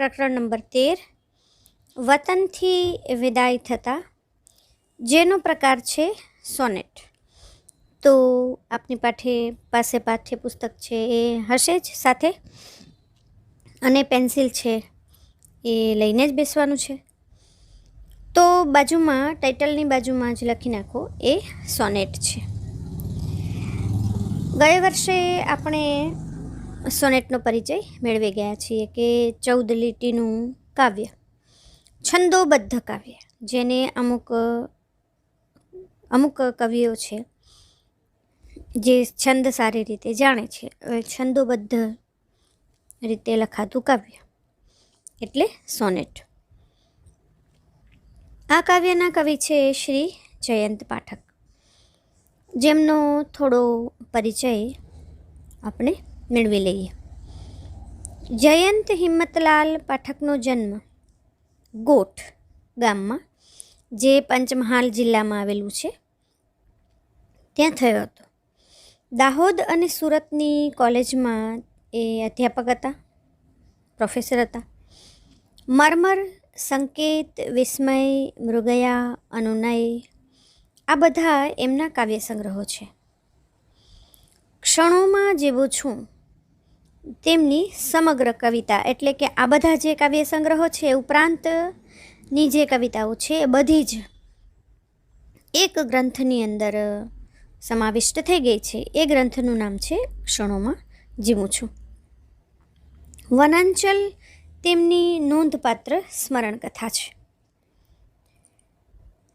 પ્રકરણ નંબર 13 વતનથી વિદાય થતા, જેનો પ્રકાર છે સોનેટ. તો આપની પાસે પાઠ્યપુસ્તક છે એ હશે જ સાથે, અને પેન્સિલ છે એ લઈને જ બેસવાનું છે. તો બાજુમાં ટાઇટલની બાજુમાં જ લખી નાખો એ સોનેટ છે. ગયા વર્ષે આપણે સોનેટનો પરિચય મેળવી ગયા છીએ કે 14 લીટીનું કાવ્ય, છંદોબદ્ધ કાવ્ય, જેને અમુક કવિઓ છે જે છંદ સારી રીતે જાણે છે. છંદોબદ્ધ રીતે લખાતું કાવ્ય એટલે સોનેટ. આ કાવ્યના કવિ છે શ્રી જયંત પાઠક, જેમનો થોડો પરિચય આપણે મેળવી લઈએ. જયંત હિંમતલાલ પાઠકનો જન્મ ગોઠ ગામમાં, જે પંચમહાલ જિલ્લામાં આવેલું છે, ત્યાં થયો હતો. દાહોદ અને સુરતની કોલેજમાં એ અધ્યાપક હતા, પ્રોફેસર હતા. મર્મર, સંકેત, વિસ્મય, મૃગયા, અનુનય, આ બધા એમના કાવ્ય સંગ્રહો છે. ક્ષણોમાં જેવું છું, તેમની સમગ્ર કવિતા, એટલે કે આ બધા જે કાવ્ય સંગ્રહો છે ઉપરાંતની જે કવિતાઓ છે એ બધી જ એક ગ્રંથની અંદર સમાવિષ્ટ થઈ ગઈ છે. એ ગ્રંથનું નામ છે ક્ષણોમાં જીવું છું. વનાંચલ તેમની નોંધપાત્ર સ્મરણ કથા છે,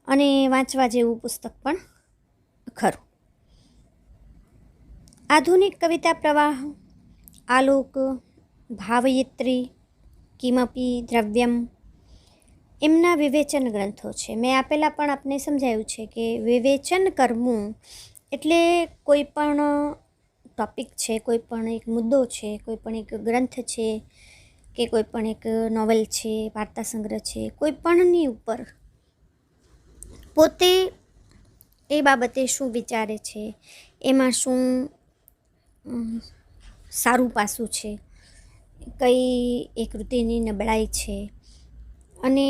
અને વાંચવા જેવું પુસ્તક પણ ખરું. આધુનિક કવિતા પ્રવાહ, આલોક, ભાવયિત્રી, કિમપી દ્રવ્યમ, એમના વિવેચન ગ્રંથો છે. મેં આપેલા પણ આપને સમજાયું છે કે વિવેચન કરવું એટલે કોઈ પણ ટૉપિક છે, કોઈ પણ એક મુદ્દો છે, કોઈ પણ એક ગ્રંથ છે, કે કોઈ પણ એક નોવેલ છે, વાર્તા સંગ્રહ છે, કોઈ પણની ઉપર પોતે એ બાબતે શું વિચારે છે, એમાં શું સારું પાસું છે, કઈ એ કૃતિની નબળાઈ છે, અને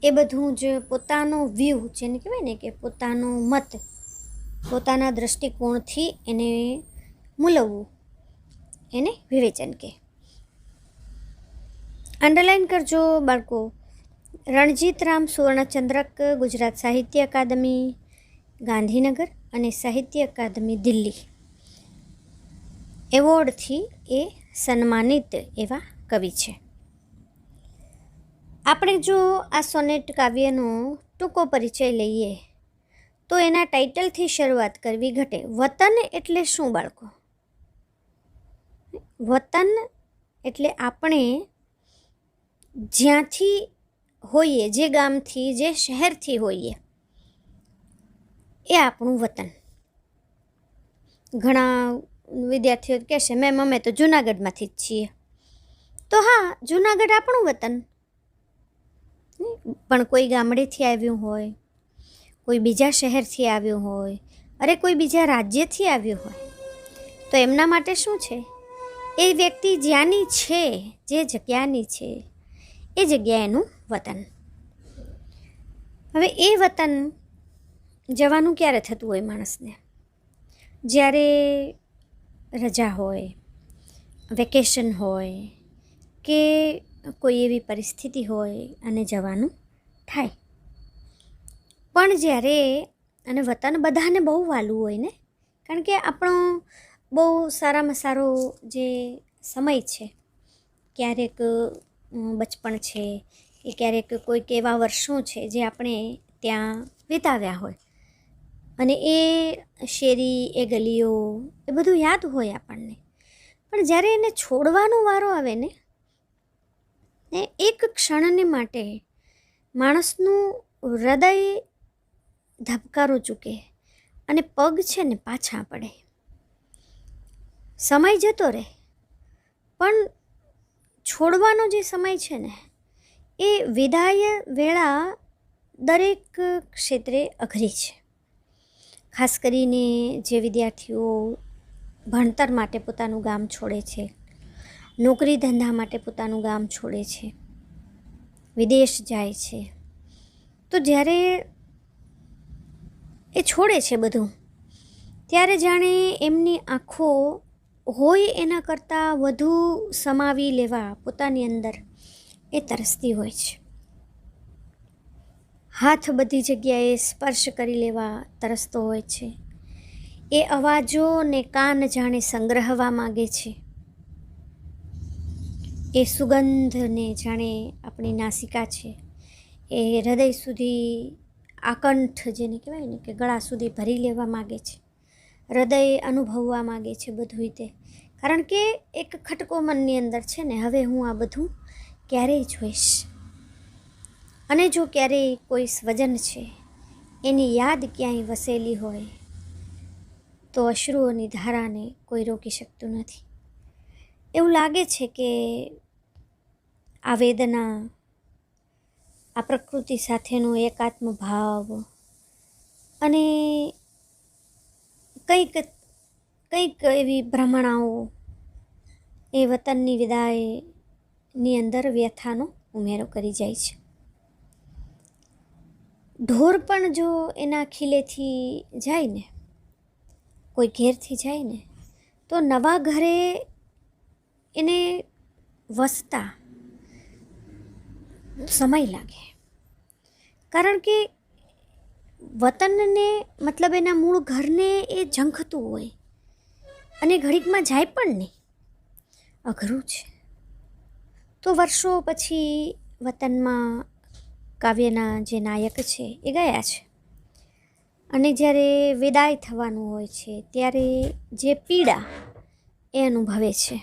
એ બધું જ પોતાનો વ્યૂ, જેને કહેવાય ને કે પોતાનો મત, પોતાના દૃષ્ટિકોણથી એને મૂલવવું, એને વિવેચન કહે. અંડરલાઈન કરજો બાળકો. રણજીતરામ સુવર્ણચંદ્રક, ગુજરાત સાહિત્ય અકાદમી ગાંધીનગર અને સાહિત્ય અકાદમી દિલ્હી એવોર્ડથી એ સન્માનિત એવા કવિ છે. આપણે જો આ સોનેટ કાવ્યનો ટૂંકો પરિચય લઈએ તો એના ટાઇટલથી શરૂઆત કરવી ઘટે. વતન એટલે શું બાળકો? વતન એટલે આપણે જ્યાંથી હોઈએ, જે ગામથી, જે શહેરથી હોઈએ, એ આપણું વતન. ઘણા વિદ્યાર્થીઓ કહેશે મેમ અમે તો જૂનાગઢમાંથી જ છીએ. તો હા, જૂનાગઢ આપણું વતન, પણ કોઈ ગામડેથી આવ્યું હોય, કોઈ બીજા શહેરથી આવ્યું હોય, અરે કોઈ બીજા રાજ્યથી આવ્યું હોય, તો એમના માટે શું છે? એ વ્યક્તિ જ્યાંની છે, જે જગ્યાની છે, એ જગ્યા એનું વતન. હવે એ વતન જવાનું ક્યારે થતું હોય માણસને? જ્યારે રજા હોય, વેકેશન હોય, કે કોઈ એવી પરિસ્થિતિ હોય અને જવાનું થાય. પણ જ્યારે, અને વતન બધાને બહુ વાલું હોય ને, કારણ કે આપણો બહુ સારામાં સારો જે સમય છે, ક્યારેક બચપણ છે, કે ક્યારેક કોઈક એવા વર્ષો છે જે આપણે ત્યાં વિતાવ્યા હોય, અને એ શેરી, એ ગલીઓ, એ બધું યાદ હોય આપણને. પણ જ્યારે એને છોડવાનો વારો આવે ને, એક ક્ષણને માટે માણસનું હૃદય ધબકારો ચૂકે અને પગ છે ને પાછા પડે. સમય જતો રહે, પણ છોડવાનો જે સમય છે ને, એ વિદાય વેળા દરેક ક્ષેત્રે અઘરી છે. ખાસ કરીને જે વિદ્યાર્થીઓ ભણતર માટે પોતાનું ગામ છોડે છે, નોકરી ધંધા માટે પોતાનું ગામ છોડે છે, વિદેશ જાય છે. તો જ્યારે એ છોડે છે બધું, ત્યારે જાણે એમની આંખો હોય એના કરતાં વધુ સમાવી લેવા પોતાની અંદર એ તરસતી હોય છે. હાથ બધી જગ્યાએ સ્પર્શ કરી લેવા તરસતો હોય છે. એ અવાજો ને કાન જાણે સંગ્રહવા માગે છે. એ સુગંધને જાણે આપણી નાસિકા છે એ હૃદય સુધી આકંઠ જેને કહેવાય ને કે ગળા સુધી ભરી લેવા માગે છે. હૃદય અનુભવવા માગે છે બધું તે, કારણ કે એક ખટકો મનની અંદર છે ને, હવે હું આ બધું ક્યારેય જોઈશ. અને જો ક્યારેય કોઈ સ્વજન છે એની યાદ ક્યાંય વસેલી હોય તો અશ્રુઓની ધારાને કોઈ રોકી શકતું નથી. એવું લાગે છે કે આ વેદના, આ પ્રકૃતિ સાથેનો એકાત્મ ભાવ અને કંઈક એવી ભ્રમણાઓ એ વતનની વિદાયની અંદર વ્યથાનો ઉમેરો કરી જાય છે. ઢોર પણ જો એના ખીલેથી જાય ને, કોઈ ઘેરથી જાય ને, તો નવા ઘરે એને વસતા સમય લાગે. કારણ કે વતનને મતલબ એના મૂળ ઘરને એ ઝંખતું હોય અને ઘડીકમાં જાય પણ નહીં, અઘરું છે. તો વર્ષો પછી વતનમાં કાવ્યના જે નાયક છે એ ગયા છે, અને જ્યારે વિદાય થવાનું હોય છે ત્યારે જે પીડા એ અનુભવે છે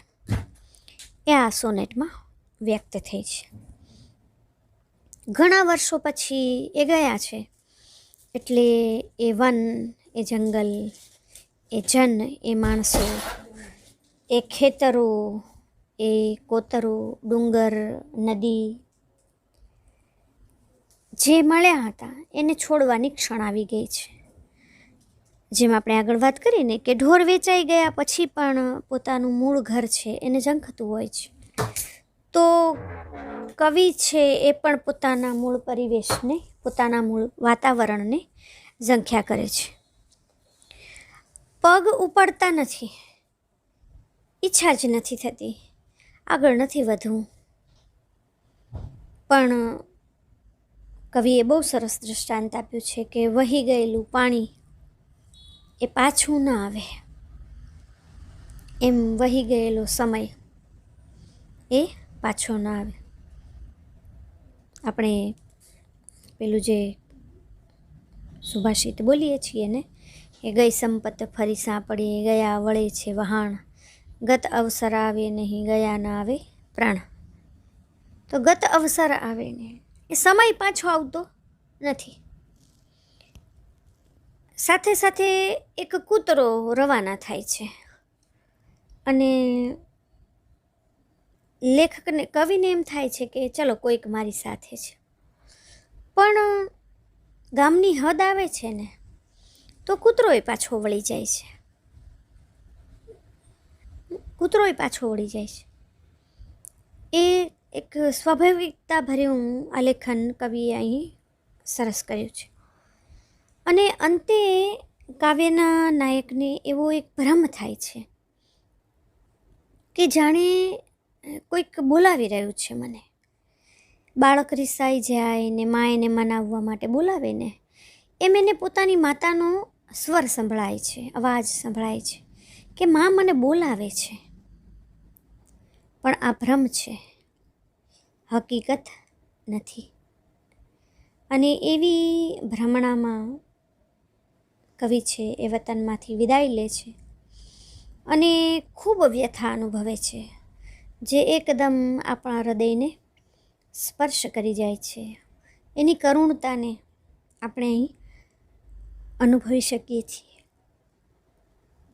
એ આ સોનેટમાં વ્યક્ત થઈ છે. ઘણા વર્ષો પછી એ ગયા છે, એટલે એ વન, એ જંગલ, એ જન, એ માણસો, એ ખેતરો, એ કોતરો, ડુંગર, નદી જે મળ્યા હતા એને છોડવાની ક્ષણ આવી ગઈ છે. જેમ આપણે આગળ વાત કરીને કે ઢોર વેચાઈ ગયા પછી પણ પોતાનું મૂળ ઘર છે એને ઝંખતું હોય છે, તો કવિ છે એ પણ પોતાના મૂળ પરિવેશને, પોતાના મૂળ વાતાવરણને ઝંખ્યા કરે છે. પગ ઉપાડતા નથી, ઈચ્છા જ નથી થતી, આગળ નથી વધવું. પણ કવિએ બહુ સરસ દૃષ્ટાંત આપ્યું છે કે વહી ગયેલું પાણી એ પાછું ન આવે, એમ વહી ગયેલો સમય એ પાછો ન આવે. આપણે પેલું જે સુભાષિત બોલીએ છીએ ને, એ ગઈ સંપત ફરી સાંપડીએ, ગયા વળે છે વહાણ, ગત અવસર આવે નહીં, ગયા ના આવે પ્રાણ. તો ગત અવસર આવે ને, એ સમય પાછો આવતો નથી. સાથે સાથે એક કૂતરો રવાના થાય છે અને લેખકને, કવિને એમ થાય છે કે ચલો કોઈક મારી સાથે છે. પણ ગામની હદ આવે છે ને તો કૂતરોય પાછો વળી જાય છે, કૂતરોય પાછો વળી જાય છે. એ એક સ્વાભાવિકતા ભર્યું આલેખન કવિએ અહીં સરસ કર્યું છે. અને અંતે કાવ્યના નાયકને એવો એક ભ્રમ થાય છે કે જાણે કોઈક બોલાવી રહ્યું છે મને. બાળક રિસાઈ જાય ને મા એને મનાવવા માટે બોલાવે ને, એમ એને પોતાની માતાનો સ્વર સંભળાય છે, અવાજ સંભળાય છે કે મા મને બોલાવે છે. પણ આ ભ્રમ છે, હકીકત નથી. અને એવી ભ્રમણામાં કવિ છે એ વતનમાંથી વિદાય લે છે અને ખૂબ વ્યથા અનુભવે છે, જે એકદમ આપણા હૃદયને સ્પર્શ કરી જાય છે. એની કરુણતાને આપણે અહીં અનુભવી શકીએ છીએ.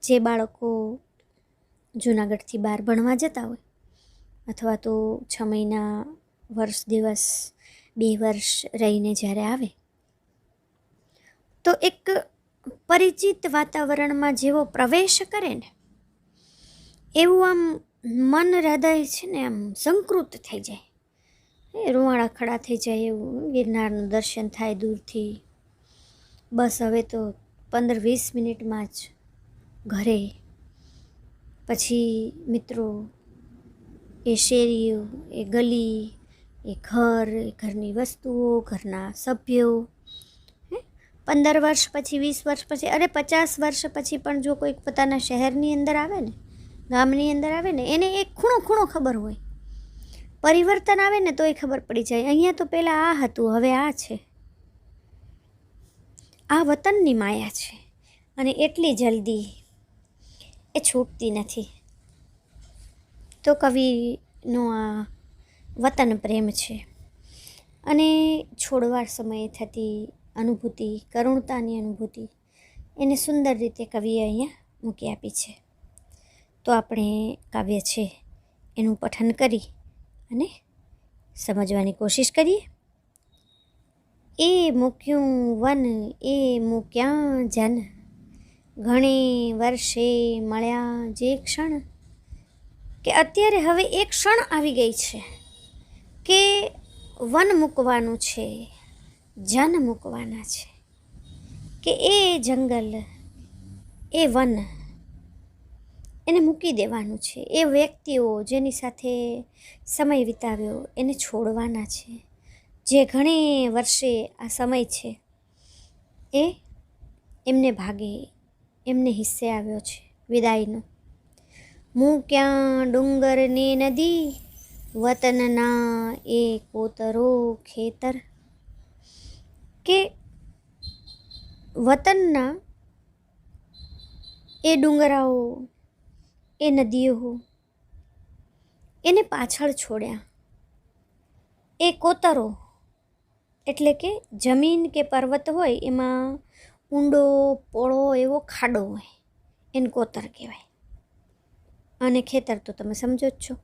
જે બાળકો જૂનાગઢથી બહાર ભણવા જતા હોય, અથવા તો 6 મહિના, વર્ષ દિવસ, 2 વર્ષ રહીને જ્યારે આવે, તો એક પરિચિત વાતાવરણમાં જેવો પ્રવેશ કરે ને, એવું આમ મન હૃદય છે ને આમ સંકૃત થઈ જાય, એ રૂવાડા ખડા થઈ જાય એવું. ગિરનારનું દર્શન થાય દૂરથી. બસ હવે તો 15-20 મિનિટમાં જ ઘરે. પછી મિત્રો, એ શેરીઓ, એ ગલી, એ ઘર, એ ઘરની વસ્તુઓ, ઘરના સભ્યો. 15 વર્ષ પછી, 20 વર્ષ પછી, અરે 50 વર્ષ પછી પણ જો કોઈ પોતાના શહેરની અંદર આવે ને, ગામની અંદર આવે ને, એને એક ખૂણો ખૂણો ખબર હોય. પરિવર્તન આવે ને તોય ખબર પડી જાય, અહીંયા તો પહેલાં આ હતું, હવે આ છે. આ વતનની માયા છે અને એટલી જલ્દી એ છૂટતી નથી. તો કવિનો આ વતન પ્રેમ છે અને છોડવા સમયે થતી અનુભૂતિ, કરુણતાની અનુભૂતિ, એને સુંદર રીતે કવિએ અહીંયા મૂકી આપી છે. તો આપણે કાવ્ય છે એનું પઠન કરી અને સમજવાની કોશિશ કરીએ. એ મૂક્યું વન, એ મૂક્યા જન, ઘણી વર્ષે મળ્યા જે ક્ષણ. કે અત્યારે હવે એક ક્ષણ આવી ગઈ છે કે વન મૂકવાનું છે, જન મૂકવાના છે. કે એ જંગલ, એ વન, એને મૂકી દેવાનું છે. એ વ્યક્તિઓ જેની સાથે સમય વિતાવ્યો એને છોડવાના છે. જે ઘણી વર્ષે આ સમય છે એ એમને ભાગે, એમને હિસ્સે આવ્યો છે વિદાયનો. મૂક્યા ડુંગર ને નદી, વતનના એ કોતરો ખેતર. કે વતનના એ ડુંગરાઓ, એ નદીઓ, એને પાછળ છોડ્યા. એ કોતરો એટલે કે જમીન કે પર્વત હોય એમાં ઊંડો પોળો એવો ખાડો હોય, એને કોતર કહેવાય. અને ખેતર તો તમે સમજો જ છો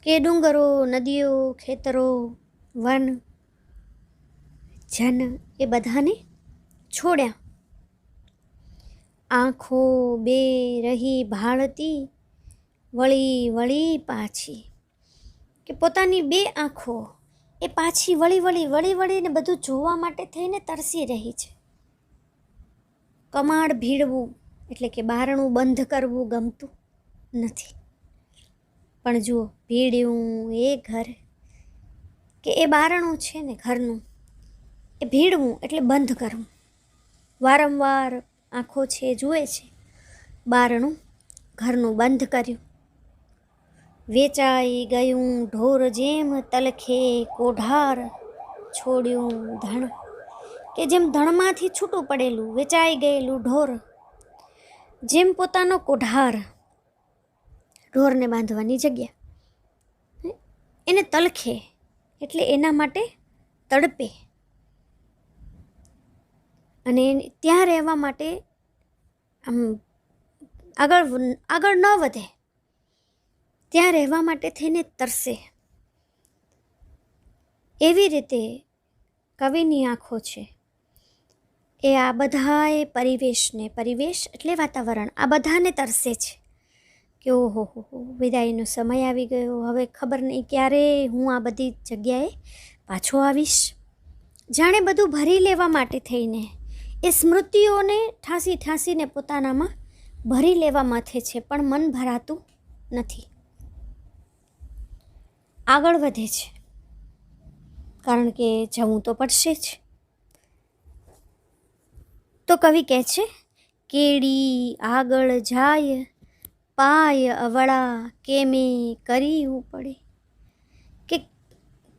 કે ડુંગરો, નદીઓ, ખેતરો, વન, જન, એ બધાને છોડ્યા. આંખો બે રહી ભાળતી, વળી વળી પાછી. કે પોતાની બે આંખો એ પાછી વળીને બધું જોવા માટે થઈને તરસી રહી છે. કમાડ ભીડવું એટલે કે બારણું બંધ કરવું ગમતું નથી. પણ જુઓ, ભીડ્યું એ ઘર, કે એ બારણું છે ને ઘરનું, એ ભીડવું એટલે બંધ કરવું. વારંવાર આંખો છે જુએ છે, બારણું ઘરનું બંધ કર્યું. વેચાઈ ગયું ઢોર જેમ તલખે કોઢાર, છોડ્યું ધણ. કે જેમ ધણમાંથી છૂટું પડેલું, વેચાઈ ગયેલું ઢોર, જેમ પોતાનો કોઢાર, ઢોરને બાંધવાની જગ્યા, એને તલખે એટલે એના માટે તડપે અને ત્યાં રહેવા માટે આમ આગળ ન વધે, ત્યાં રહેવા માટે થઈને તરસે. એવી રીતે કવિની આંખો છે એ આ બધાએ પરિવેશને, પરિવેશ એટલે વાતાવરણ, આ બધાને તરસે છે કે ઓહો હો, વિદાયનો સમય આવી ગયો. હવે ખબર નહીં ક્યારે હું આ બધી જગ્યાએ પાછો આવીશ. જાણે બધું ભરી લેવા માટે થઈને એ સ્મૃતિઓને ઠાંસીને પોતાનામાં ભરી લેવા માથે છે, પણ મન ભરાતું નથી, આગળ વધે છે, કારણ કે જવું તો પડશે જ. તો કવિ કહે છે, કેડી આગળ જાય, પાય અવળા કેમે કરીવું પડે. કે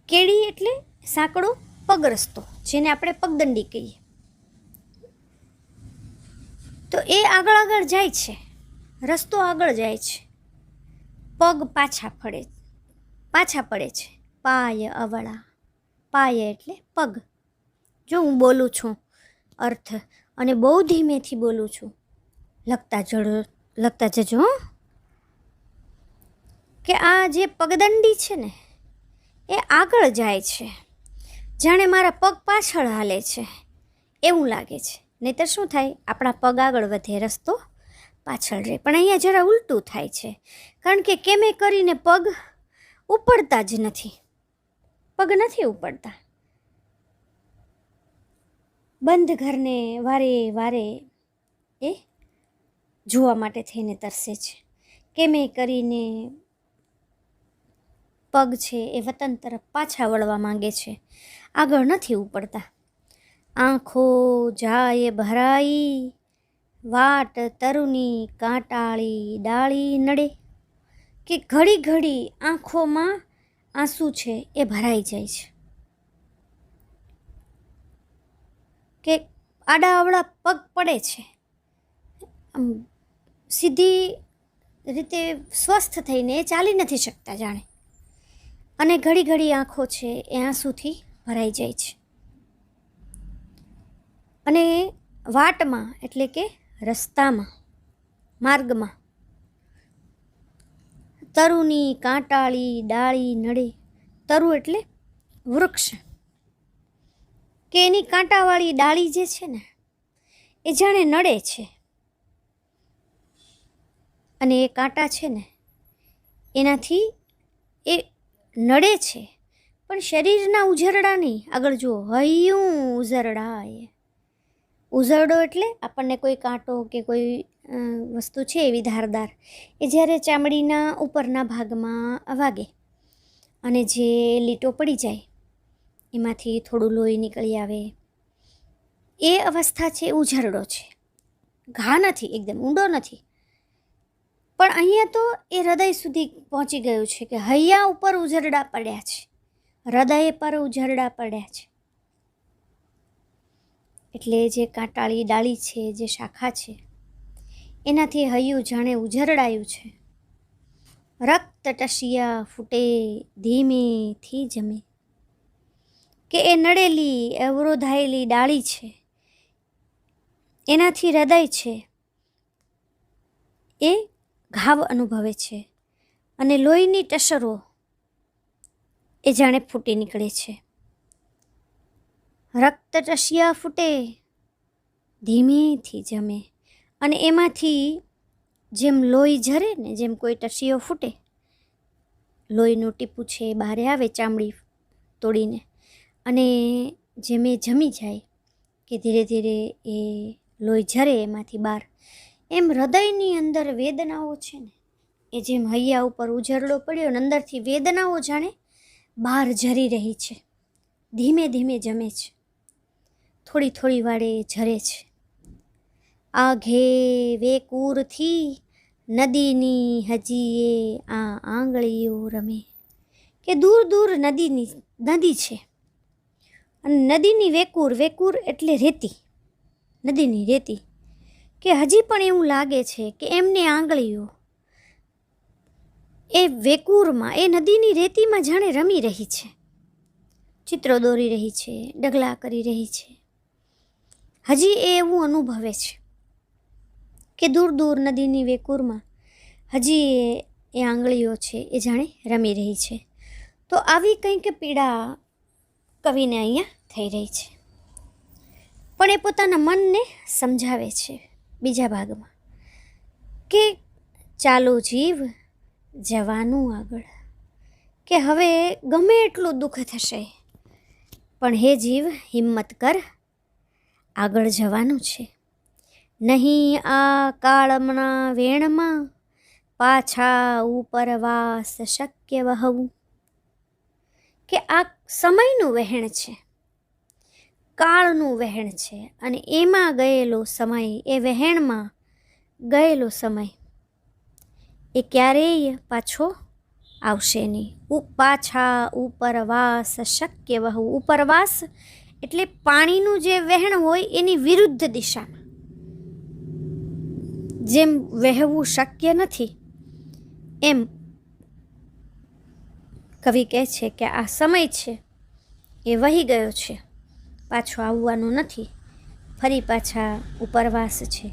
કેડી એટલે સાંકડો પગ રસ્તો, જેને આપણે પગદંડી કહીએ. તો એ આગળ જાય છે, રસ્તો આગળ જાય છે, પગ પાછા પડે છે. પાય અવળા, પાય એટલે પગ. જો હું બોલું છું અર્થ, અને બહુ ધીમેથી બોલું છું, લખતા જજો. કે આ જે પગદંડી છે ને એ આગળ જાય છે, જાણે મારા પગ પાછળ હાલે છે એવું લાગે છે. નહીંતર શું થાય, આપણા પગ આગળ વધે, રસ્તો પાછળ રહે. પણ અહીંયા જરા ઉલટું થાય છે, કારણ કે કેમે કરીને પગ ઉપડતા જ નથી, પગ નથી ઉપડતા. બંધ ઘરને વારે વારે એ જોવા માટે થઈને તરસે છે. કેમે કરીને પગ છે એ વતન તરફ પાછા વળવા માંગે છે, આગળ નથી ઉપડતા. આંખો જાય ભરાઈ, વાટ તરુની કાંટાળી ડાળી નડે. કે ઘડી ઘડી આંખોમાં આંસુ છે એ ભરાઈ જાય છે, કે આડાઅવળા પગ પડે છે, સીધી રીતે સ્વસ્થ થઈને એ ચાલી નથી શકતા જાણે. અને ઘડી ઘડી આંખો છે એ આંસુથી ભરાઈ જાય છે. અને વાટમાં એટલે કે રસ્તામાં, માર્ગમાં તરુની કાંટાળી ડાળી નડે. તરુ એટલે વૃક્ષ, કે એની કાંટાવાળી ડાળી જે છે ને એ જાણે નડે છે. અને એ કાંટા છે ને એનાથી એ નડે છે, પણ શરીરના ઉઝરડા નહીં. આગળ જુઓ, હૈયું ઉઝરડાય. ઉઝરડો એટલે આપણને કોઈ કાંટો કે કોઈ વસ્તુ છે એવી ધારદાર, એ જ્યારે ચામડીના ઉપરના ભાગમાં વાગે અને જે લીટો પડી જાય એમાંથી થોડું લોહી નીકળી આવે, એ અવસ્થા છે ઉઝરડો છે. ઘા નથી, એકદમ ઊંડો નથી. પણ અહીંયા તો એ હૃદય સુધી પહોંચી ગયું છે કે હૈયા ઉપર ઉઝરડા પડ્યા છે, હૃદય પર ઉઝરડા પડ્યા છે. એટલે જે કાંટાળી ડાળી છે, જે શાખા છે, એનાથી હૈયું જાણે ઉઝરડાયું છે. રક્ત ટસિયા ફૂટે ધીમેથી જમે. કે એ નડેલી અવરોધાયેલી ડાળી છે, એનાથી હૃદય છે એ ઘાવ અનુભવે છે, અને લોહીની ટસરો એ જાણે ફૂટી નીકળે છે. રક્ત ટસિયા ફૂટે ધીમેથી જમે. અને એમાંથી જેમ લોહી ઝરે ને, જેમ કોઈ ટસિયો ફૂટે, લોહીનું ટીપું છે બહાર આવે ચામડી તોડીને, અને જેમ એ જમી જાય કે ધીરે ધીરે એ લોહી ઝરે એમાંથી બહાર, એમ હૃદયની અંદર વેદનાઓ છે ને એ જેમ હૈયા ઉપર ઉઝરડો પડ્યો ને અંદરથી વેદનાઓ જાણે બહાર ઝરી રહી છે. ધીમે ધીમે જમે છે, થોડી થોડી વારે ઝરે છે. આઘે વેકૂરથી નદીની હજીએ આ આંગળીઓ રમે. કે દૂર દૂર નદી છે, અને નદીની વેકૂર, વેકૂર એટલે રેતી, નદીની રેતી, કે હજી પણ એવું લાગે છે કે એમની આંગળીઓ એ વેકૂરમાં, એ નદીની રેતીમાં જાણે રમી રહી છે, ચિત્રો દોરી રહી છે, ડગલા કરી રહી છે. હજી એ એવું અનુભવે છે કે દૂર દૂર નદીની વેકૂરમાં હજી એ આંગળીઓ છે એ જાણે રમી રહી છે. તો આવી કંઈક પીડા કવિને અહીંયા થઈ રહી છે. પણ એ પોતાના મનને સમજાવે છે બીજા ભાગમાં કે ચાલો જીવ, જવાનું આગળ. કે હવે ગમે એટલું દુઃખ થશે, પણ હે જીવ હિંમત કર, આગળ જવાનું છે. નહીં આ કાળમના વેણમાં પાછા ઉપરવાસ શક્ય વહવું. કે આ સમયનું વહેણ છે, કાળનું વહેણ છે, અને એમાં ગયેલો સમય, એ વહેણમાં ગયેલો સમય એ ક્યારેય પાછો આવશે નહીં. પાછા ઉપરવાસ શક્ય વહવું. ઉપરવાસ એટલે પાણીનું જે વહેણ હોય એની વિરુદ્ધ દિશામાં જેમ વહેવું શક્ય નથી, એમ કવિ કહે છે કે આ સમય છે એ વહી ગયો છે, પાછો આવવાનો નથી, ફરી પાછા ઉપરવાસ છે,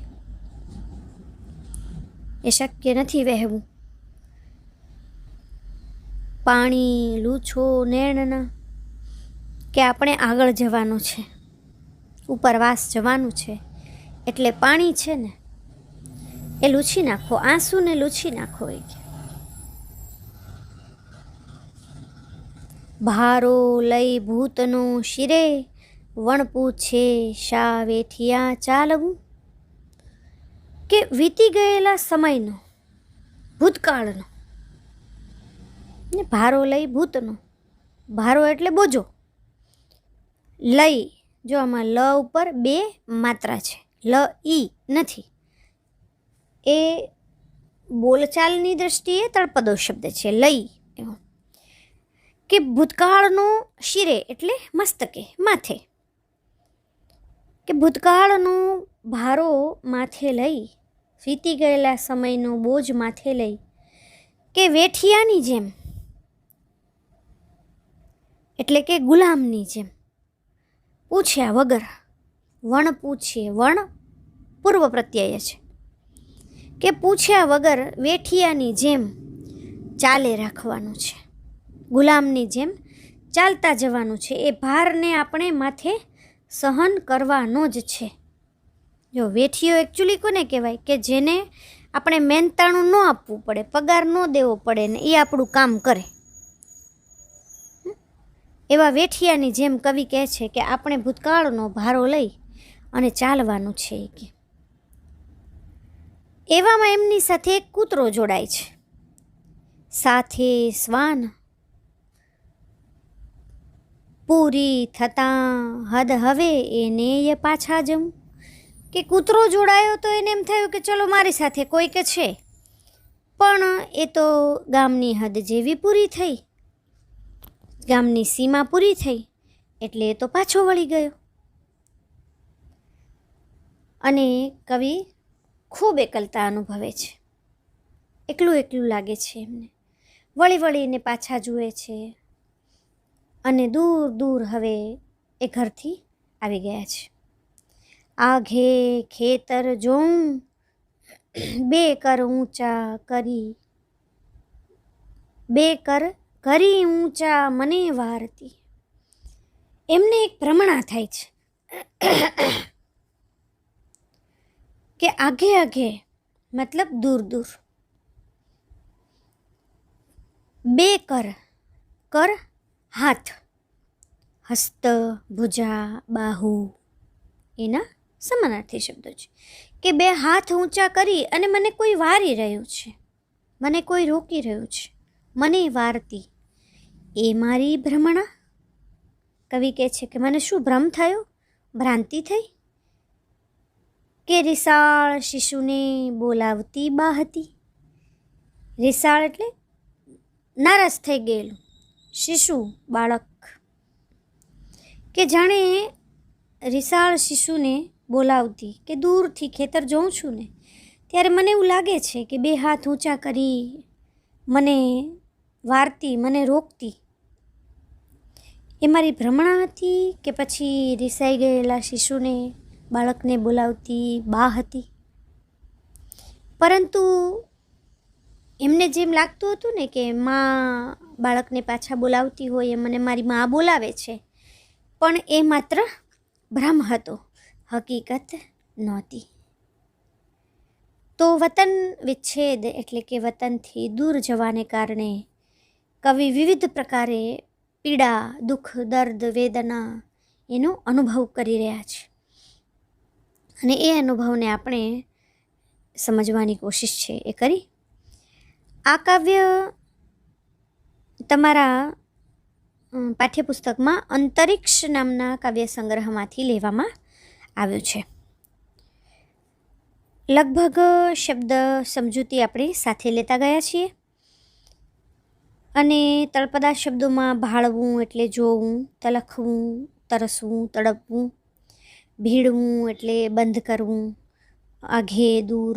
એ શક્ય નથી વહેવું. પાણી લૂછો નેણના, કે આપણે આગળ જવાનું છે, ઉપરવાસ જવાનું છે. એટલે પાણી છે ને એ લૂછી નાખો, આંસુને લૂછી નાખો. એ ભારો લઈ ભૂતનો શિરે, વણ પૂછે શા વેઠિયા ચાલવું. કે વીતી ગયેલા સમયનો, ભૂતકાળનો, ને ભારો લઈ ભૂતનો, ભારો એટલે બોજો, લઈ, જો આમાં લ ઉપર 2 માત્રા છે, લ ઈ નથી. એ બોલચાલની દ્રષ્ટિએ તળપદો શબ્દ છે, લઈ એવો. કે ભૂતકાળનો શિરે એટલે મસ્તકે, માથે. કે ભૂતકાળનો ભારો માથે લઈ, વીતી ગયેલા સમયનો બોજ માથે લઈ, કે વેઠિયાની જેમ એટલે કે ગુલામની જેમ, પૂછ્યા વગર, વણ પૂછીએ, વણ પૂર્વ પ્રત્યય છે, કે પૂછ્યા વગર વેઠિયાની જેમ ચાલે રાખવાનું છે, ગુલામની જેમ ચાલતા જવાનું છે. એ ભારને આપણે માથે સહન કરવાનો જ છે. જો વેઠિયો એકચ્યુઅલી કોને કહેવાય? કે જેને આપણે મહેનતાણું ન આપવું પડે, પગાર ન દેવો પડે ને એ આપણું કામ કરે, એવા વેઠિયાની જેમ કવિ કહે છે કે આપણે ભૂતકાળનો ભારો લઈ અને ચાલવાનું છે. કે એવામાં એમની સાથે એક કૂતરો જોડાય છે, સાથે શ્વાન. પૂરી થતાં હદ હવે એને એ પાછા જવું. કે કૂતરો જોડાયો તો એને એમ થયું કે ચલો મારી સાથે કોઈક છે, પણ એ તો ગામની હદ જેવી પૂરી થઈ, ગામની સીમા પૂરી થઈ, એટલે એ તો પાછો વળી ગયો. અને કવિ ખૂબ એકલતા અનુભવે છે, એકલું એકલું લાગે છે એમને. વળી વળીને પાછા જુએ છે અને દૂર દૂર હવે એ ઘરથી આવી ગયા છે. આઘે ખેતર જોઉં 2 કર ઊંચા કરી, 2 કર કરી ઊંચા મને વારતી. એમને એક ભ્રમણા થાય છે કે આઘે આઘે મતલબ દૂર દૂર, 2 કર, કર હાથ, હસ્ત, ભુજા, બાહુ એના સમાનાર્થી શબ્દો છે. કે 2 હાથ ઊંચા કરી અને મને કોઈ વારી રહ્યું છે, મને કોઈ રોકી રહ્યું છે, મને વારતી. એ મારી ભ્રમણા. કવિ કહે છે કે મને શું ભ્રમ થયો, ભ્રાંતિ થઈ. કે રિસાળ શિશુને બોલાવતી બા હતી. રિસાળ એટલે નારાજ થઈ ગયેલું, શિશુ બાળક. કે જાણે રિસાળ શિશુને બોલાવતી, કે દૂરથી ખેતર જોઉં છું ને ત્યારે મને એવું લાગે છે કે 2 હાથ ઊંચા કરી મને વારતી, મને રોકતી. એ મારી ભ્રમણા હતી કે પછી રિસાઈ ગયેલા શિશુને, બાળકને બોલાવતી બા હતી. પરંતુ એમને જેમ લાગતું હતું ને કે માં બાળકને પાછા બોલાવતી હોય, મને મારી માં બોલાવે છે, પણ એ માત્ર ભ્રમ હતો, હકીકત નહોતી. તો વતન વિચ્છેદ એટલે કે વતનથી દૂર જવાને કારણે કવિ વિવિધ પ્રકારે પીડા, દુઃખ, દર્દ, વેદના એનો અનુભવ કરી રહ્યા છે. અને એ અનુભવને આપણે સમજવાની કોશિશ છે એ કરી. આ કાવ્ય તમારા પાઠ્યપુસ્તકમાં અંતરિક્ષ નામના કાવ્ય સંગ્રહમાંથી લેવામાં આવ્યું છે. લગભગ શબ્દ સમજૂતી આપણે સાથે લેતા ગયા છીએ. અને તળપદા શબ્દોમાં ભાળવું એટલે જોવું, તલખવું, તરસવું, તડપવું, ભીડવું એટલે બંધ કરવું, આઘે, દૂર,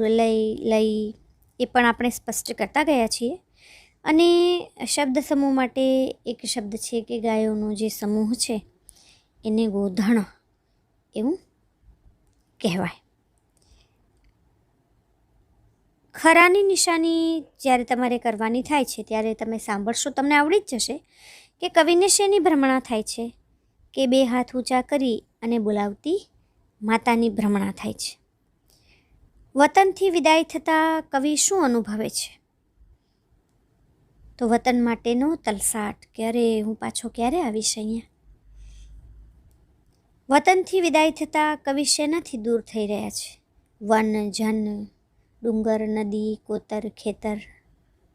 લઈ એ પણ આપણે સ્પષ્ટ કરતા ગયા છીએ. અને શબ્દ સમૂહ માટે એક શબ્દ છે કે ગાયોનો જે સમૂહ છે એને ગોધણ એવું કહેવાય. ખરાની નિશાની જ્યારે તમારે કરવાની થાય છે ત્યારે તમે સાંભળશો, તમને આવડી જ જશે કે કવિને શેની ભ્રમણા થાય છે. કે 2 હાથ ઊંચા કરી અને બોલાવતી માતાની ભ્રમણા થાય છે. વતનથી વિદાય થતાં કવિ શું અનુભવે છે? તો વતન માટેનો તલસાટ કે અરે હું પાછો ક્યારે આવીશ અહીંયા. વતનથી વિદાય થતાં કવિ શેનાથી દૂર થઈ રહ્યા છે? વન, જન, ડુંગર, નદી, કોતર, ખેતર,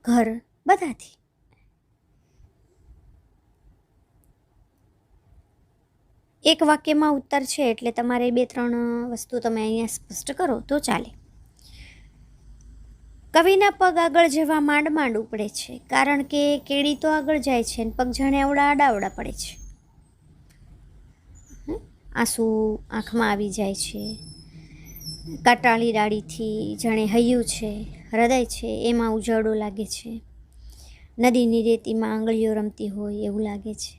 ઘર, બધાથી. એક વાક્યમાં ઉત્તર છે એટલે તમારે 2-3 વસ્તુ તમે અહીંયા સ્પષ્ટ કરો તો ચાલે. કવિના પગ આગળ જવા માંડ માંડ ઉપડે છે, કારણ કે કેડી તો આગળ જાય છે ને પગ જાણે આડાવડા પડે છે. આંસુ આંખમાં આવી જાય છે. કાટાળી ડાળીથી જાણે હૈયું છે, હૃદય છે એમાં ઉજાડો લાગે છે. નદીની રેતીમાં આંગળીઓ રમતી હોય એવું લાગે છે.